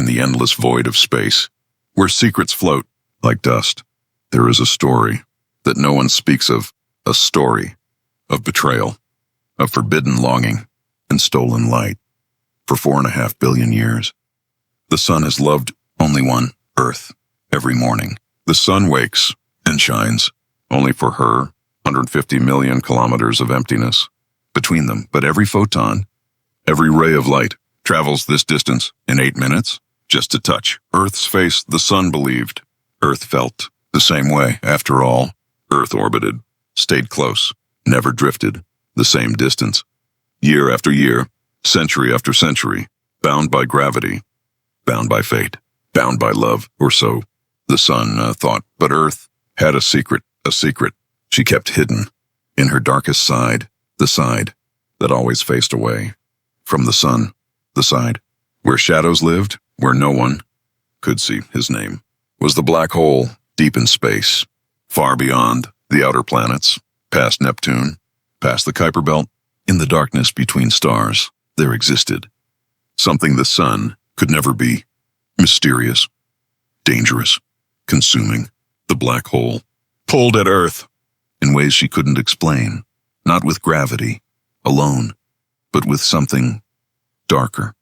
the endless void of space, where secrets float like dust, there is a story that no one speaks of, a story of betrayal, of forbidden longing and stolen light. For 4.5 billion years, the sun has loved only one, Earth. Every morning, the sun wakes and shines, only for her 150 million kilometers of emptiness between them. But every photon, every ray of light, travels this distance in 8 minutes just to touch Earth's face. The sun believed. Earth felt the same way. After all, Earth orbited, stayed close, never drifted the same distance. Year after year, century after century, bound by gravity, bound by fate, bound by love, or so the sun thought. But Earth had a secret she kept hidden in her darkest side, the side that always faced away from the sun, the side where shadows lived, where no one could see his name, was the black hole deep in space, far beyond the outer planets, past Neptune, past the Kuiper Belt. In the darkness between stars, there existed something the sun could never be: mysterious, dangerous, consuming. The black hole pulled at Earth in ways she couldn't explain, not with gravity alone, but with something darker,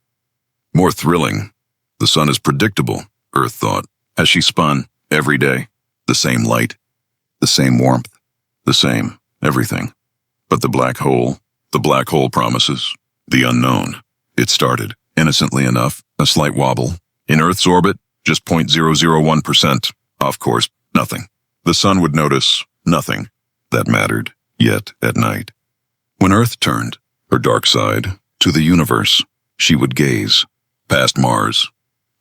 more thrilling. The sun is predictable, Earth thought, as she spun every day. The same light, the same warmth, the same everything. But the black hole promises the unknown. It started, innocently enough, a slight wobble. In Earth's orbit, just 0.001% off course, nothing. The sun would notice nothing that mattered. Yet, at night, when Earth turned her dark side to the universe, she would gaze past Mars,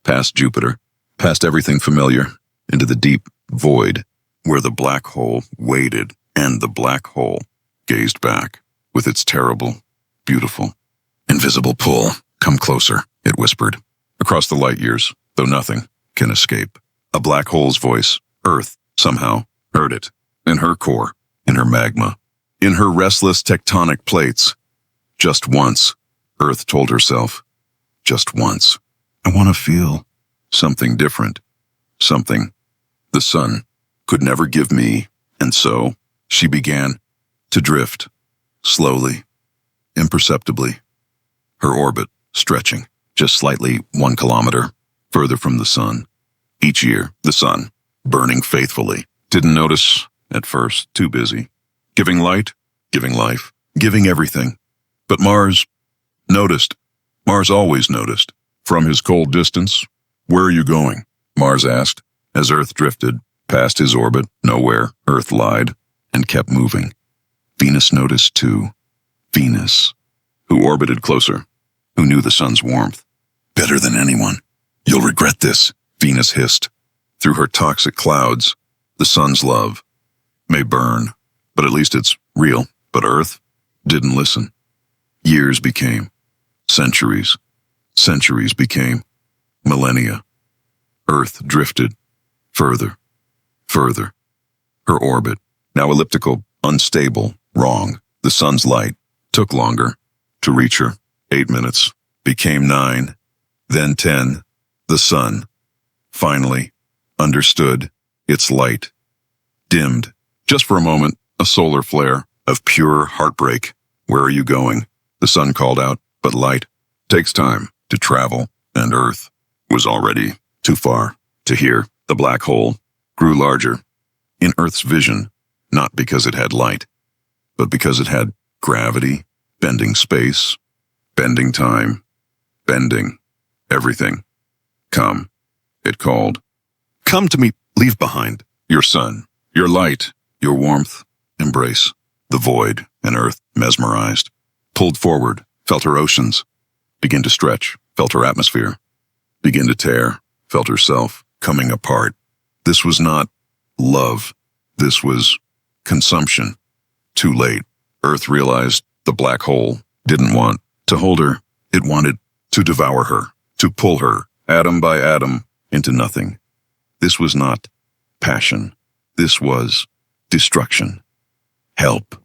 past Jupiter, past everything familiar, into the deep void where the black hole waited, and the black hole gazed back with its terrible, beautiful, invisible pull. Come closer, it whispered, across the light years, though nothing can escape. A black hole's voice. Earth somehow heard it, in her core, in her magma, in her restless tectonic plates. Just once, Earth told herself, just once, I want to feel something different, something the sun could never give me. And so she began to drift, slowly, imperceptibly, her orbit stretching just slightly 1 kilometer further from the sun. Each year, the sun, burning faithfully, didn't notice at first, too busy, giving light, giving life, giving everything. But Mars noticed. Mars always noticed. From his cold distance, where are you going? Mars asked, as Earth drifted past his orbit. Nowhere. Earth lied and kept moving. Venus noticed too. Venus, who orbited closer, who knew the sun's warmth better than anyone. You'll regret this, Venus hissed. Through her toxic clouds, the sun's love may burn, but at least it's real. But Earth didn't listen. Years became centuries. Centuries became millennia. Earth drifted further, further. Her orbit, now elliptical, unstable, wrong. The sun's light took longer to reach her. 8 minutes became 9, then 10. The sun finally understood. Its light dimmed. Just for a moment, a solar flare of pure heartbreak. Where are you going? The sun called out, but light takes time to travel, and Earth was already too far to hear. The black hole grew larger in Earth's vision, not because it had light, but because it had gravity, bending space, bending time, bending everything. Come, it called. Come to me. Leave behind your sun, your light, your warmth. Embrace the void. And Earth, mesmerized, pulled forward, felt her oceans begin to stretch, felt her atmosphere begin to tear, felt herself coming apart. This was not love. This was consumption. Too late. Earth realized the black hole didn't want to hold her. It wanted to devour her, to pull her, atom by atom, into nothing. This was not passion. This was destruction. Help,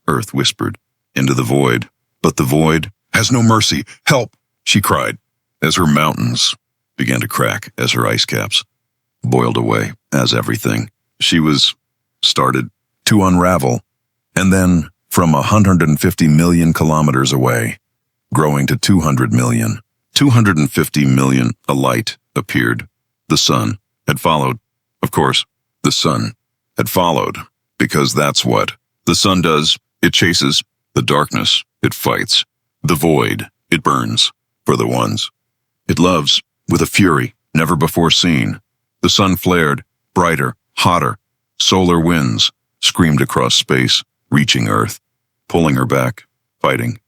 Earth whispered into the void. But the void has no mercy. Help, she cried, as her mountains began to crack as her ice caps boiled away, as everything she was started to unravel, and then from 150 million kilometers away, growing to 200 million, 250 million, a light appeared. The sun had followed. Of course, the sun had followed, because that's what the sun does. It chases the darkness. It fights the void. It burns for the ones it loves with a fury never before seen. The sun flared, brighter, hotter. Solar winds screamed across space, reaching Earth, pulling her back, fighting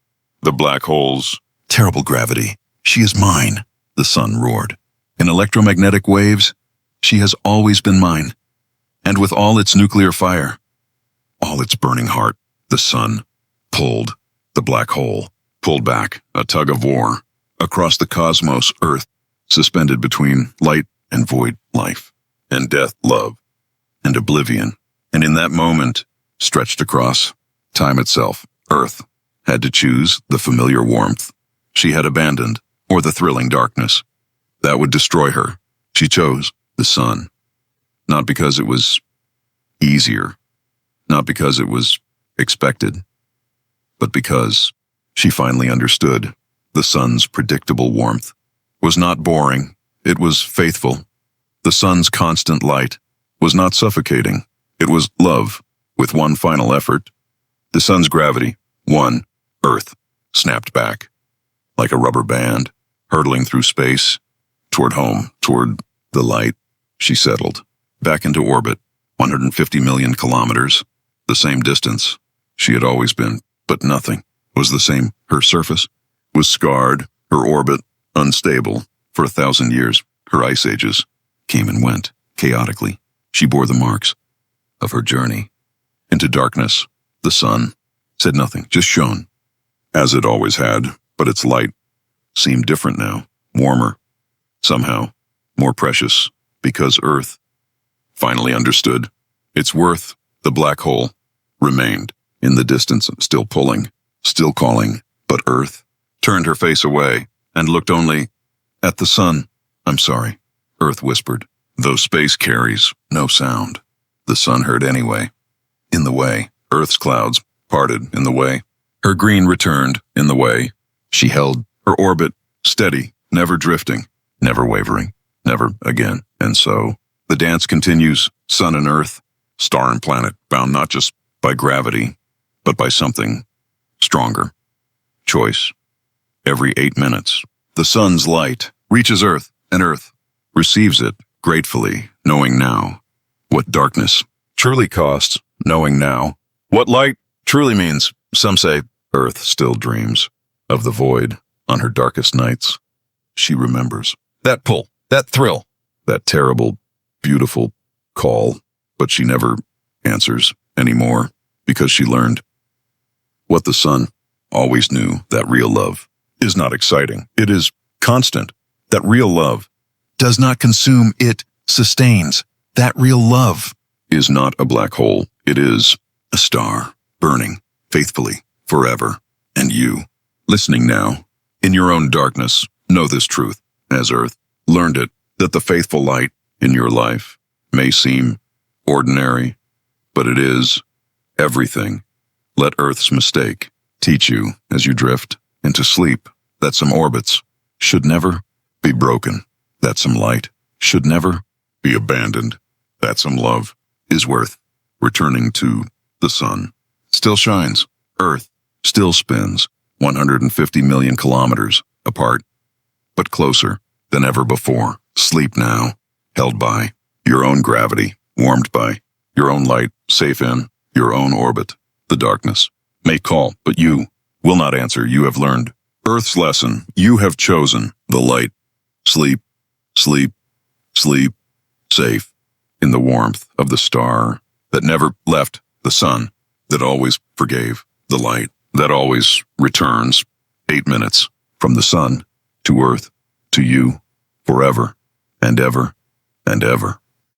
the black holes. Terrible gravity. She is mine, the sun roared. In electromagnetic waves, she has always been mine. And with all its nuclear fire, all its burning heart, the sun pulled the black hole, pulled back, a tug of war, across the cosmos. Earth, suspended between light and void, life and death, love and oblivion. And in that moment, stretched across time itself, Earth had to choose the familiar warmth she had abandoned or the thrilling darkness that would destroy her. She chose the sun, not because it was easier, not because it was expected, but because she finally understood the sun's predictable warmth was not boring, it was faithful. The sun's constant light was not suffocating, it was love with one final effort. The sun's gravity, one, Earth, snapped back like a rubber band, hurtling through space, toward home, toward the light. She settled back into orbit, 150 million kilometers, the same distance she had always been, but nothing was the same. Her surface was scarred, her orbit unstable. For 1,000 years, her ice ages came and went chaotically. She bore the marks of her journey into darkness. The sun said nothing, just shone, as it always had, but its light seemed different now, warmer, somehow more precious, because Earth finally understood its worth. The black hole remained in the distance, still pulling, still calling, but Earth turned her face away and looked only at the sun. I'm sorry, Earth whispered, though space carries no sound. The sun heard anyway. In the way, Earth's clouds parted in the way. Her green returned in the way. She held her orbit steady, never drifting, never wavering, never again. And so the dance continues, sun and earth, star and planet, bound not just by gravity, but by something stronger. Choice. Every 8 minutes, the sun's light reaches Earth, and Earth receives it gratefully, knowing now what darkness truly costs, knowing now what light truly means. Some say Earth still dreams of the void on her darkest nights. She remembers that pull, that thrill, that terrible, beautiful call, but she never answers anymore because she learned what the sun always knew, that real love is not exciting. It is constant. That real love does not consume, it sustains. That real love is not a black hole. It is a star burning faithfully forever. And you, listening now, in your own darkness, know this truth, as Earth learned it, that the faithful light in your life may seem ordinary, but it is everything. Let Earth's mistake teach you as you drift into sleep that some orbits should never be broken, that some light should never be abandoned, that some love is worth returning to. The sun still shines, Earth still spins, 150 million kilometers apart, but closer than ever before. Sleep now, held by your own gravity, warmed by your own light, safe in your own orbit. The darkness may call, but you will not answer. You have learned Earth's lesson. You have chosen the light. Sleep, sleep, sleep, safe in the warmth of the star that never left, the sun that always forgave, the light that always returns. 8 minutes from the sun to Earth, to you, forever and ever and ever.